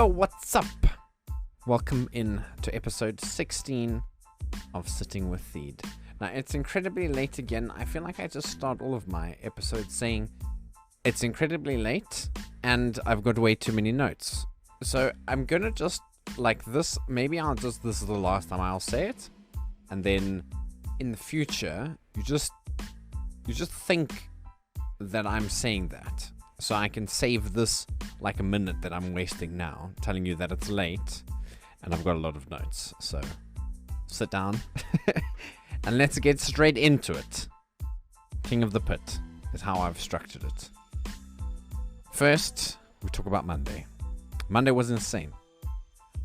Yo, what's up? Welcome in to episode 16 of Sitting with Theed. Now, it's incredibly late again. I feel like I just start all of my episodes saying it's incredibly late and I've got way too many notes. So I'm gonna just, like this, maybe this is the last time I'll say it. And then in the future, you just think that I'm saying that. So I can save this like a minute that I'm wasting now, telling you that it's late and I've got a lot of notes. So sit down and let's get straight into it. King of the Pit is how I've structured it. First, we talk about Monday. Monday was insane.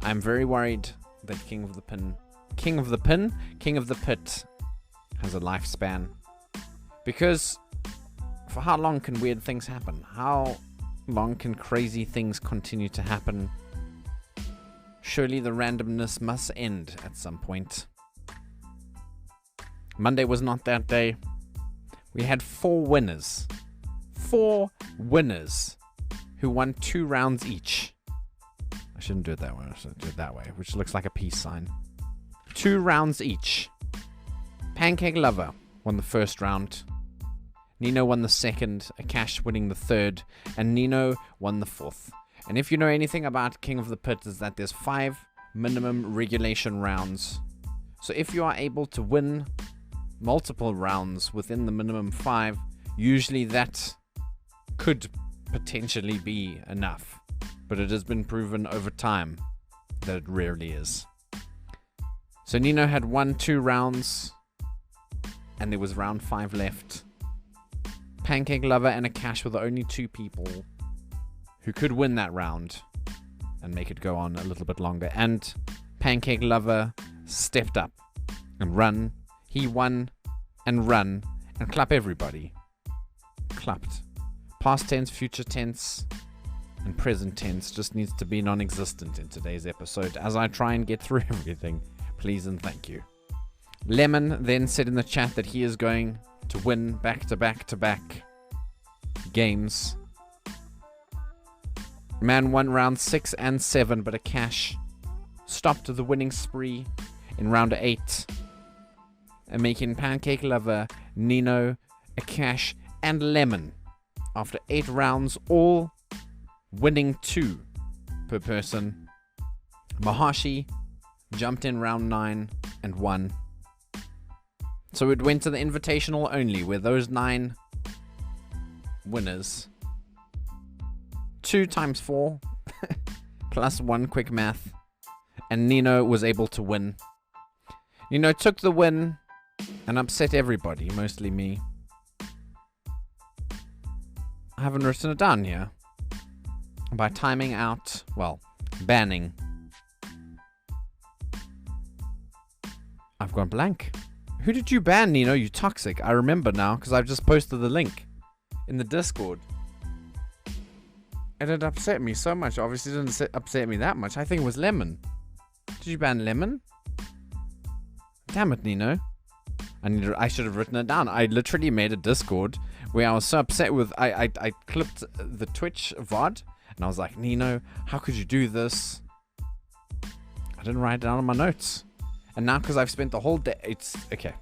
I'm very worried that King of the Pit has a lifespan, because for how long can weird things happen? How long can crazy things continue to happen? Surely the randomness must end at some point. Monday was not that day. We had 4 winners. 4 winners who won 2 rounds each. I shouldn't do it that way. I should do it that way, which looks like a peace sign. 2 rounds each. Pancake Lover won the first round. Nino won the second, Akash winning the third, and Nino won the fourth. And if you know anything about King of the Pit, is that there's 5 minimum regulation rounds. So if you are able to win multiple rounds within the minimum 5, usually that could potentially be enough. But it has been proven over time that it rarely is. So Nino had won 2 rounds, and there was round 5 left. Pancake Lover and Akash were the only 2 people who could win that round and make it go on a little bit longer. And Pancake Lover stepped up and run. He won and run and clap everybody. Clapped. Past tense, future tense, and present tense just needs to be non-existent in today's episode as I try and get through everything. Please and thank you. Lemon then said in the chat that he is going to win back-to-back games. Man won round 6 and 7, but Akash stopped the winning spree in round 8, and making Pancake Lover, Nino, Akash, and Lemon, after 8 rounds, all winning 2 per person. Mahashi jumped in round 9 and won. So it went to the invitational only, where those 9 winners, 2 times 4 plus 1 quick math, and Nino was able to win. Nino took the win and upset everybody, mostly me. I haven't written it down here. By timing out, well, banning. I've gone blank. Who did you ban, Nino? You toxic. I remember now, because I've just posted the link in the Discord. And it upset me so much. Obviously, it didn't upset me that much. I think it was Lemon. Did you ban Lemon? Damn it, Nino. I should have written it down. I literally made a Discord where I was so upset with... I clipped the Twitch VOD, and I was like, Nino, how could you do this? I didn't write it down on my notes. And now, because I've spent the whole day, it's okay.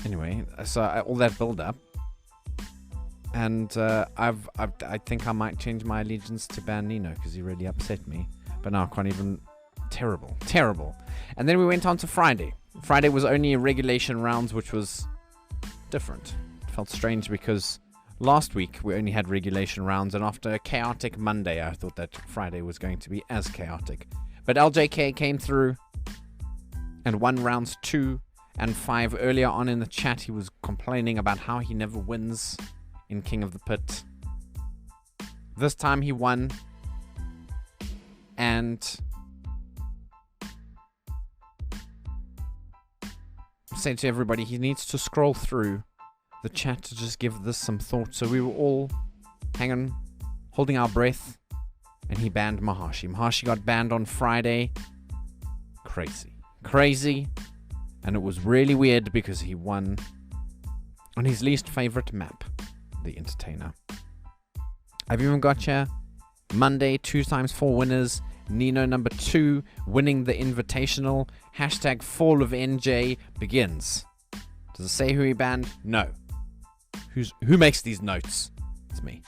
Anyway, so all that build up, and I think I might change my allegiance to ban Nino because he really upset me. But now I can't even. Terrible. And then we went on to Friday. Friday was only regulation rounds, which was different. It felt strange because last week we only had regulation rounds, and after a chaotic Monday, I thought that Friday was going to be as chaotic. But LJK came through and won rounds 2 and 5. Earlier on in the chat, he was complaining about how he never wins in King of the Pit. This time he won, and said to everybody he needs to scroll through the chat to just give this some thought. So we were all holding our breath, and he banned Mahashi. Mahashi got banned on Friday. Crazy, and it was really weird because he won on his least favorite map, the Entertainer. I've even got here Monday 2 times 4 winners, Nino number 2 winning the Invitational. Hashtag Fall of NJ begins. Does it say who he banned? No. Who makes these notes? It's me.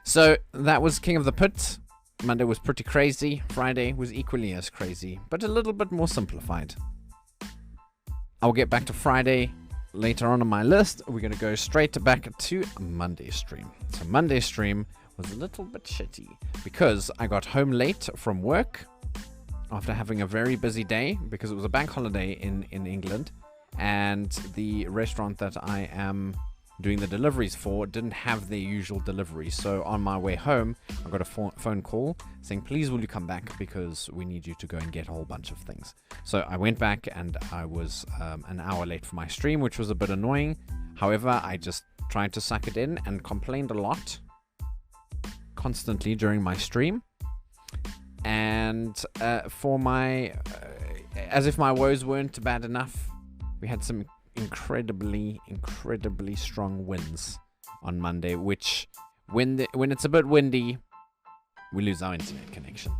So that was King of the Pit. Monday was pretty crazy. Friday was equally as crazy, but a little bit more simplified. I'll get back to Friday later on my list. We're going to go straight back to Monday's stream. So Monday's stream was a little bit shitty because I got home late from work after having a very busy day because it was a bank holiday in England, and the restaurant that I am doing the deliveries for didn't have their usual delivery. So on my way home, I got a phone call saying, please will you come back because we need you to go and get a whole bunch of things. So I went back and I was an hour late for my stream, which was a bit annoying. However, I just tried to suck it in and complained a lot constantly during my stream. And for my as if my woes weren't bad enough, we had some incredibly strong winds on Monday, which when it's a bit windy, we lose our internet connection.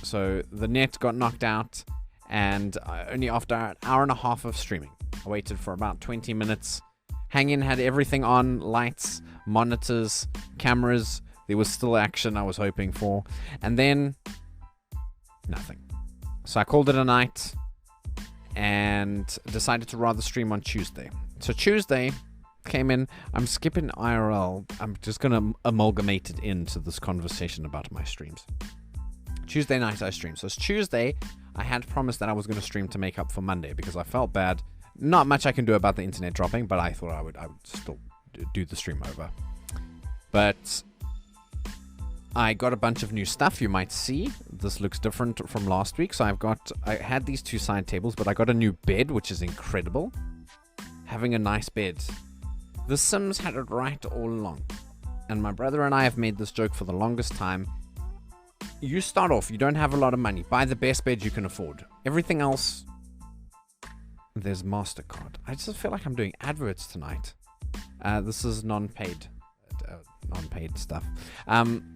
So the net got knocked out, and only after an hour and a half of streaming, I waited for about 20 minutes. Hang-In had everything on, lights, monitors, cameras. There was still action I was hoping for, and then nothing. So I called it a night and decided to rather stream on Tuesday. So Tuesday came in. I'm skipping IRL. I'm just going to amalgamate it into this conversation about my streams. Tuesday night I streamed. So it's Tuesday. I had promised that I was going to stream to make up for Monday because I felt bad. Not much I can do about the internet dropping, but I thought I would still do the stream over. But I got a bunch of new stuff. You might see this looks different from last week. So I had these 2 side tables, but I got a new bed, which is incredible. Having a nice bed. The Sims had it right all along. And my brother and I have made this joke for the longest time. You start off, you don't have a lot of money. Buy the best bed you can afford. Everything else, there's MasterCard. I just feel like I'm doing adverts tonight. This is non-paid stuff.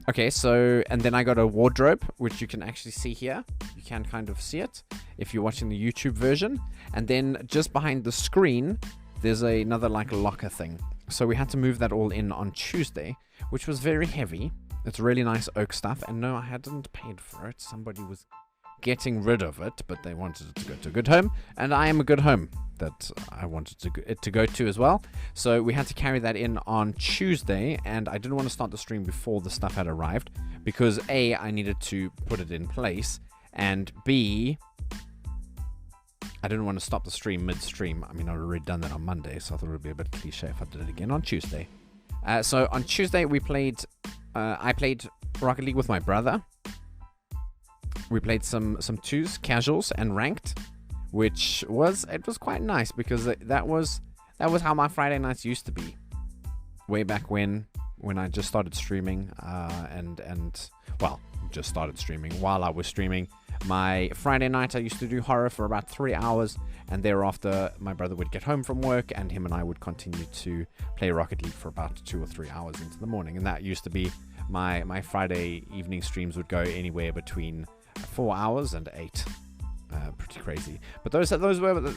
Okay, so, and then I got a wardrobe, which you can actually see here. You can kind of see it if you're watching the YouTube version. And then just behind the screen, there's another like locker thing. So we had to move that all in on Tuesday, which was very heavy. It's really nice oak stuff. And no, I hadn't paid for it. Somebody was getting rid of it, but they wanted it to go to a good home. And I am a good home that I wanted it to go to as well. So we had to carry that in on Tuesday, and I didn't want to start the stream before the stuff had arrived because A, I needed to put it in place, and B, I didn't want to stop the stream mid-stream. I mean, I'd already done that on Monday, so I thought it would be a bit cliche if I did it again on Tuesday. So on Tuesday we played, I played Rocket League with my brother. We played some 2s, casuals, and ranked, which was quite nice because that was how my Friday nights used to be, way back when I just started streaming, just started streaming. While I was streaming, my Friday night I used to do horror for about 3 hours, and thereafter my brother would get home from work, and him and I would continue to play Rocket League for about 2 or 3 hours into the morning, and that used to be my Friday evening streams would go anywhere between 4 hours and 8. Pretty crazy, but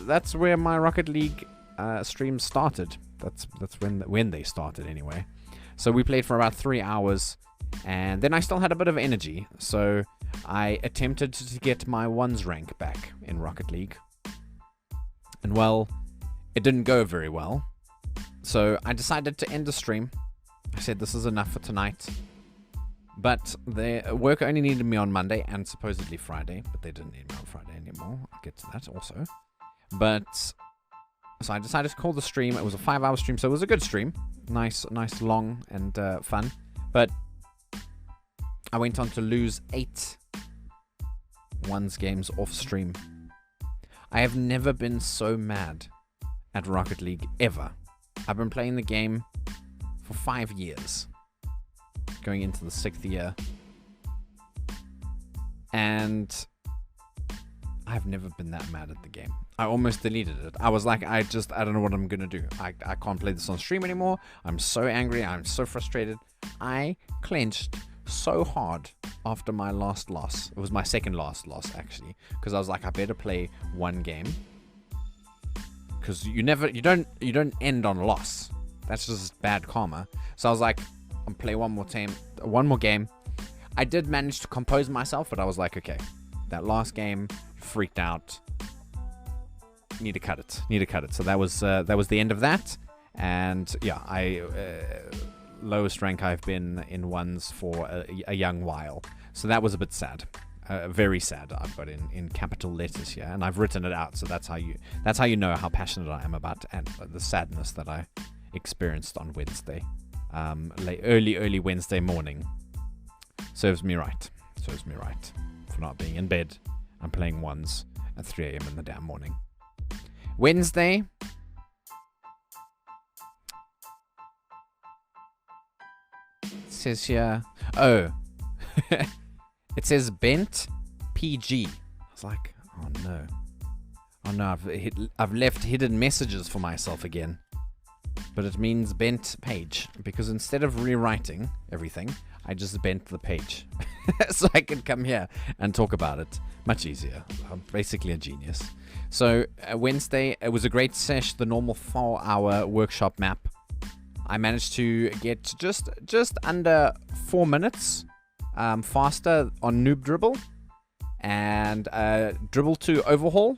that's where my Rocket League streams started. That's when they started anyway. So we played for about 3 hours, and then I still had a bit of energy, so I attempted to get my 1s rank back in Rocket League, and well, it didn't go very well. So I decided to end the stream. I said this is enough for tonight. But the work only needed me on Monday and supposedly Friday, but they didn't need me on Friday anymore. I'll get to that also. But so I decided to call the stream. It was a 5-hour stream, so it was a good stream. Nice, long, and fun. But I went on to lose 8 1s games off stream. I have never been so mad at Rocket League ever. I've been playing the game for 5 years. Going into the 6th year, and I've never been that mad at the game. I almost deleted it. I was like, I don't know what I'm gonna do. I can't play this on stream anymore. I'm so angry. I'm so frustrated. I clenched so hard after my last loss. It was my second last loss, actually, because I was like, I better play one game, because you don't end on a loss. That's just bad karma. So I was like, I'll play one more game. I did manage to compose myself, but I was like, okay, that last game, freaked out. Need to cut it. So that was the end of that. And yeah, lowest rank I've been in ones for a young while. So that was a bit sad. Very sad. I've got in capital letters here, and I've written it out. So that's how you know how passionate I am about and the sadness that I experienced on Wednesday, early Wednesday morning. Serves me right for not being in bed and playing ones at 3 a.m. in the damn morning. Wednesday. It says here, it says bent PG. I was like, oh no, I've left hidden messages for myself again. But it means bent page, because instead of rewriting everything, I just bent the page so I could come here and talk about it. Much easier. I'm basically a genius. So Wednesday, it was a great sesh, the normal 4-hour workshop map. I managed to get just under 4 minutes faster on Noob Dribble, and Dribble to Overhaul.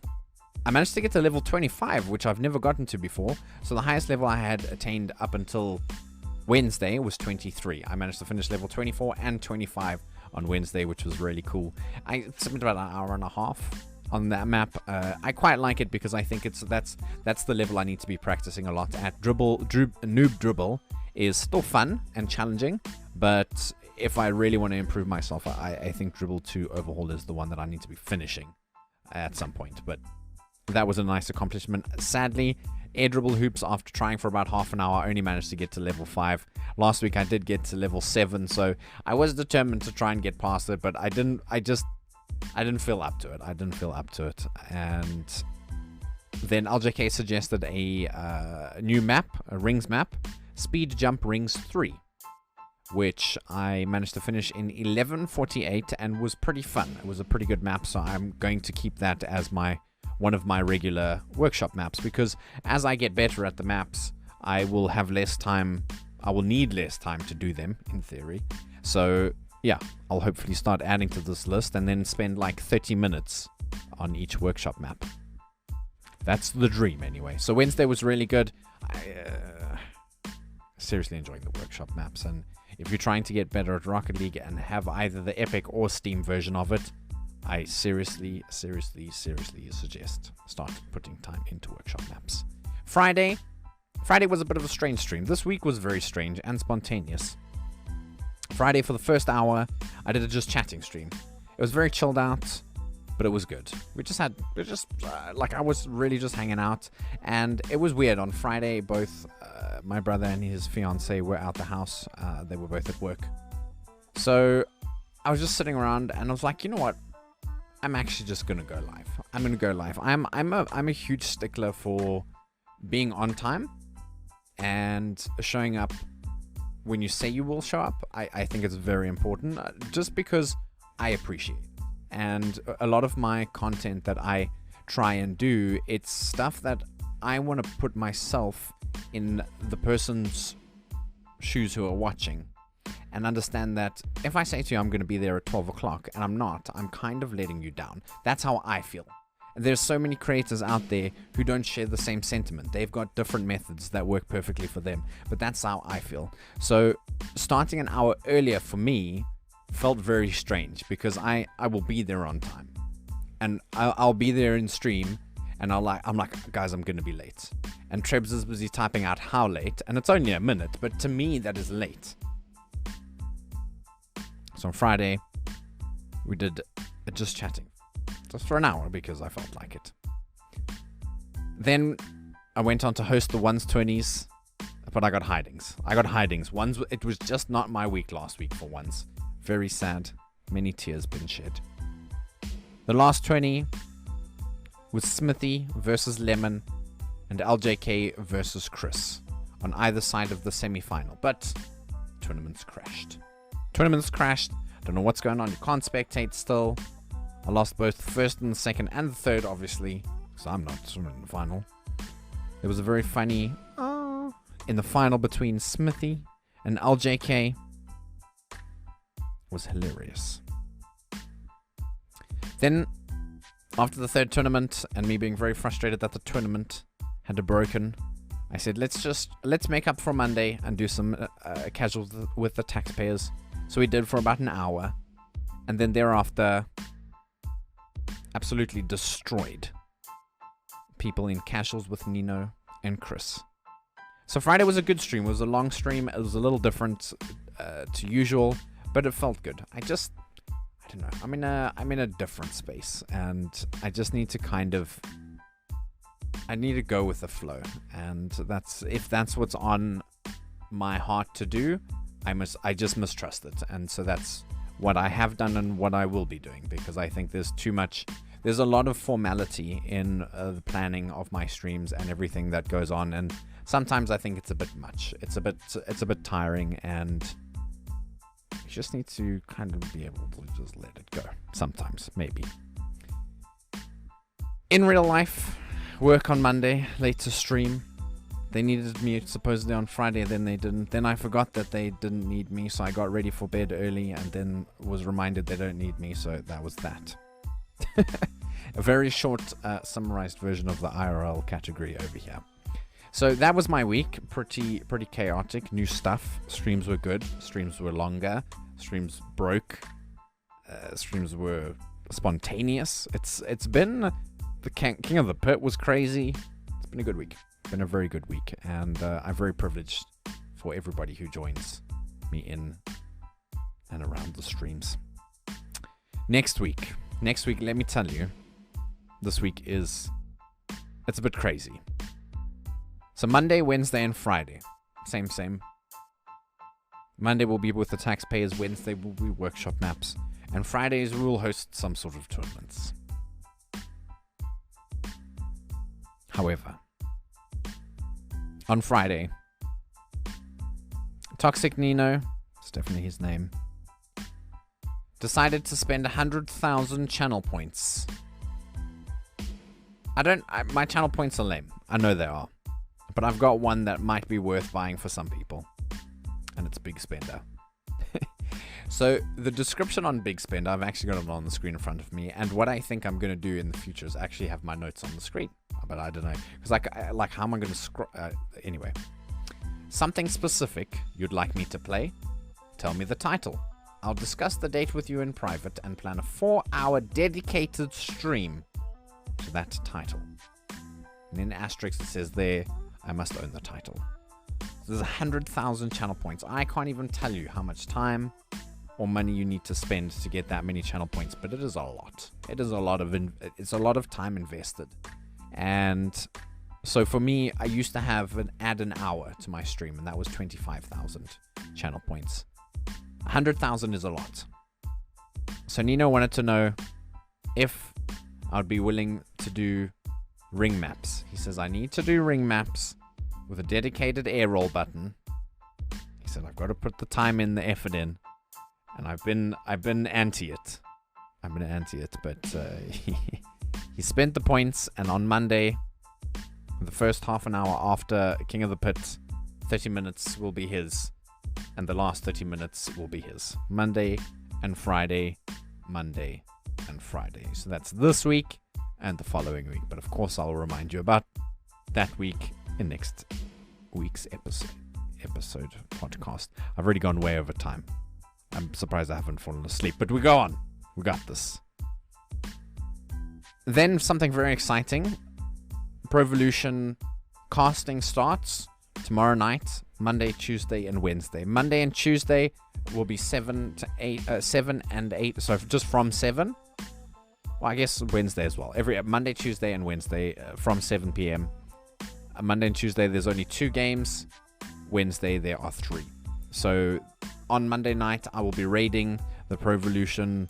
I managed to get to level 25, which I've never gotten to before. So the highest level I had attained up until Wednesday was 23. I managed to finish level 24 and 25 on Wednesday, which was really cool. I spent about an hour and a half on that map. I quite like it because I think that's the level I need to be practicing a lot at. Noob Dribble is still fun and challenging, but if I really want to improve myself, I think Dribble to Overhaul is the one that I need to be finishing at some point. But that was a nice accomplishment. Sadly, air dribble hoops, after trying for about half an hour, I only managed to get to level 5. Last week I did get to level 7, so I was determined to try and get past it, but I didn't feel up to it. And then LJK suggested a new map, a rings map, Speed Jump Rings 3, which I managed to finish in 11:48 and was pretty fun. It was a pretty good map, so I'm going to keep that as one of my regular workshop maps, because as I get better at the maps, I will have less time. I will need less time to do them, in theory. So yeah, I'll hopefully start adding to this list and then spend like 30 minutes on each workshop map. That's the dream anyway. So Wednesday was really good. Seriously enjoying the workshop maps, and if you're trying to get better at Rocket League and have either the Epic or Steam version of it, I seriously suggest start putting time into workshop maps. Friday was a bit of a strange stream. This week was very strange and spontaneous. Friday, for the first hour, I did a just chatting stream. It was very chilled out, but it was good. I was really just hanging out, and it was weird. On Friday, both my brother and his fiance were out the house. They were both at work. So I was just sitting around, and I was like, you know what? I'm actually just gonna go live. I'm a huge stickler for being on time and showing up when you say you will show up. I think it's very important, just because I appreciate it. And a lot of my content that I try and do, it's stuff that I want to put myself in the person's shoes who are watching, and understand that if I say to you I'm going to be there at 12 o'clock and I'm not, I'm kind of letting you down. That's how I feel. There's so many creators out there who don't share the same sentiment. They've got different methods that work perfectly for them, but that's how I feel. So starting an hour earlier for me felt very strange, because I will be there on time, and I'll be there in stream, and I'm like, guys, I'm going to be late. And Trebs is busy typing out how late, and it's only a minute, but to me that is late. So on Friday, we did just chatting, just for an hour, because I felt like it. Then I went on to host the 120s, but I got hidings. Ones, it was just not my week last week for once. Very sad. Many tears been shed. The last 20 was Smithy versus Lemon and LJK versus Chris on either side of the semi-final, but tournaments crashed. Don't know what's going on. You can't spectate still. I lost both the first and the second and the third, obviously, because I'm not swimming in the final. There was a very funny in the final between Smithy and LJK. It was hilarious. Then, after the third tournament, and me being very frustrated that the tournament had broken, I said, let's make up for Monday and do some casuals with the taxpayers. So we did for about an hour, and then thereafter, absolutely destroyed people in casuals with Nino and Chris. So Friday was a good stream. It was a long stream. It was a little different to usual, but it felt good. I don't know. I'm in a different space, and I just need to I need to go with the flow, and if that's what's on my heart to do, I just mistrust it, and so that's what I have done and what I will be doing, because I think there's a lot of formality in the planning of my streams and everything that goes on, and sometimes I think it's a bit much. It's a bit tiring, and you just need to kind of be able to just let it go sometimes, maybe. In real life, work on Monday, late to stream. They needed me supposedly on Friday, then they didn't. Then I forgot that they didn't need me, so I got ready for bed early, and then was reminded they don't need me, so that was that. A very short summarized version of the IRL category over here. So that was my week. Pretty chaotic. New stuff. Streams were good. Streams were longer. Streams broke. Streams were spontaneous. It's been the King of the Pit was crazy. It's been a good week. Been a very good week, and I'm very privileged for everybody who joins me in and around the streams. Next week, let me tell you, this week it's a bit crazy. So Monday, Wednesday, and Friday, same. Monday will be with the taxpayers, Wednesday will be workshop maps, and Fridays we will host some sort of tournaments. However, on Friday, Toxic Nino, it's definitely his name, decided to spend 100,000 channel points. My channel points are lame. I know they are. But I've got one that might be worth buying for some people. And it's Big Spender. So the description on Big Spender, I've actually got it on the screen in front of me. And what I think I'm going to do in the future is actually have my notes on the screen. But I don't know. Because like how am I going to scroll? Anyway. Something specific you'd like me to play? Tell me the title. I'll discuss the date with you in private and plan a 4-hour dedicated stream to that title. And in asterisk it says there, I must own the title. There's 100,000 channel points. I can't even tell you how much time or money you need to spend to get that many channel points, but it is a lot. It's a lot of time invested. And so for me, I used to add an hour to my stream, and that was 25,000 channel points. 100,000 is a lot. So Nino wanted to know if I'd be willing to do ring maps. He says, I need to do ring maps with a dedicated air roll button. He said, I've got to put the time in, the effort in. And I've been anti it. I've been anti it, but he spent the points, and on Monday, the first half an hour after King of the Pit, 30 minutes will be his, and the last 30 minutes will be his. Monday and Friday, Monday and Friday. So that's this week and the following week. But of course, I'll remind you about that week in next week's episode podcast. I've already gone way over time. I'm surprised I haven't fallen asleep, but we go on. We got this. Then something very exciting. Provolution casting starts tomorrow night, Monday, Tuesday, and Wednesday. Monday and Tuesday will be 7 and 8. So just from 7. Well, I guess Wednesday as well. Every Monday, Tuesday, and Wednesday from 7 p.m. Monday and Tuesday, there's only 2 games. Wednesday, there are 3. So on Monday night, I will be raiding the Provolution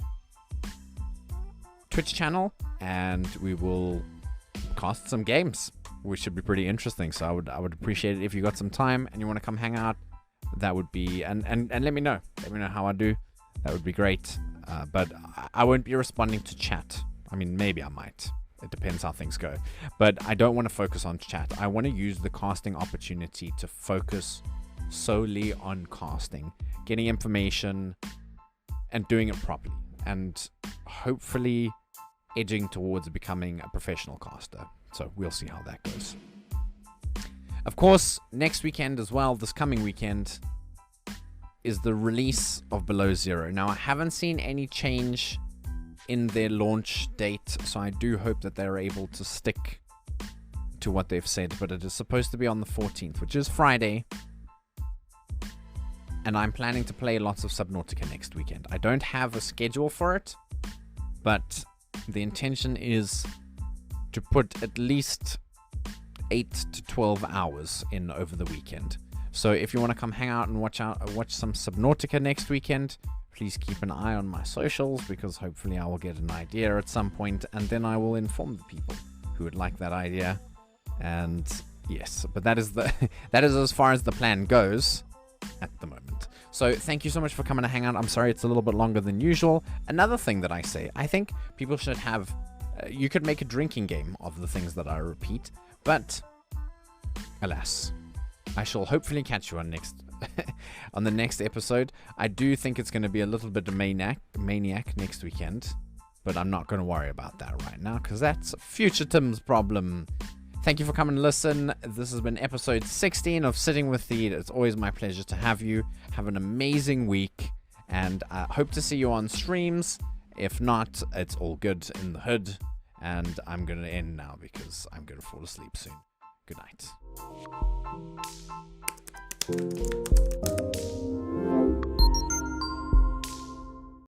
Twitch channel, and we will cast some games, which should be pretty interesting. So I would appreciate it if you got some time and you want to come hang out. That would be, and let me know how I do. That would be great. But I won't be responding to chat. I mean, maybe I might. It depends how things go. But I don't want to focus on chat. I want to use the casting opportunity to focus solely on casting, getting information, and doing it properly. And hopefully edging towards becoming a professional caster. So we'll see how that goes. Of course, next weekend as well, this coming weekend, is the release of Below Zero. Now, I haven't seen any change in their launch date, so I do hope that they're able to stick to what they've said, but it is supposed to be on the 14th, which is Friday, and I'm planning to play lots of Subnautica next weekend. I don't have a schedule for it, but the intention is to put at least 8 to 12 hours in over the weekend. So if you want to come hang out and watch some Subnautica next weekend, please keep an eye on my socials, because hopefully I will get an idea at some point, and then I will inform the people who would like that idea. And yes, but that is that is as far as the plan goes at the moment. So thank you so much for coming to hang out. I'm sorry it's a little bit longer than usual. Another thing that I say, I think people should have, you could make a drinking game of the things that I repeat, but alas, I shall hopefully catch you on on the next episode. I do think it's going to be a little bit of maniac next weekend, but I'm not going to worry about that right now, because that's future Tim's problem. Thank you for coming to listen. This has been episode 16 of Sitting with Theed. It's always my pleasure to have you. Have an amazing week, and I hope to see you on streams. If not, it's all good in the hood, and I'm going to end now because I'm going to fall asleep soon. Good night.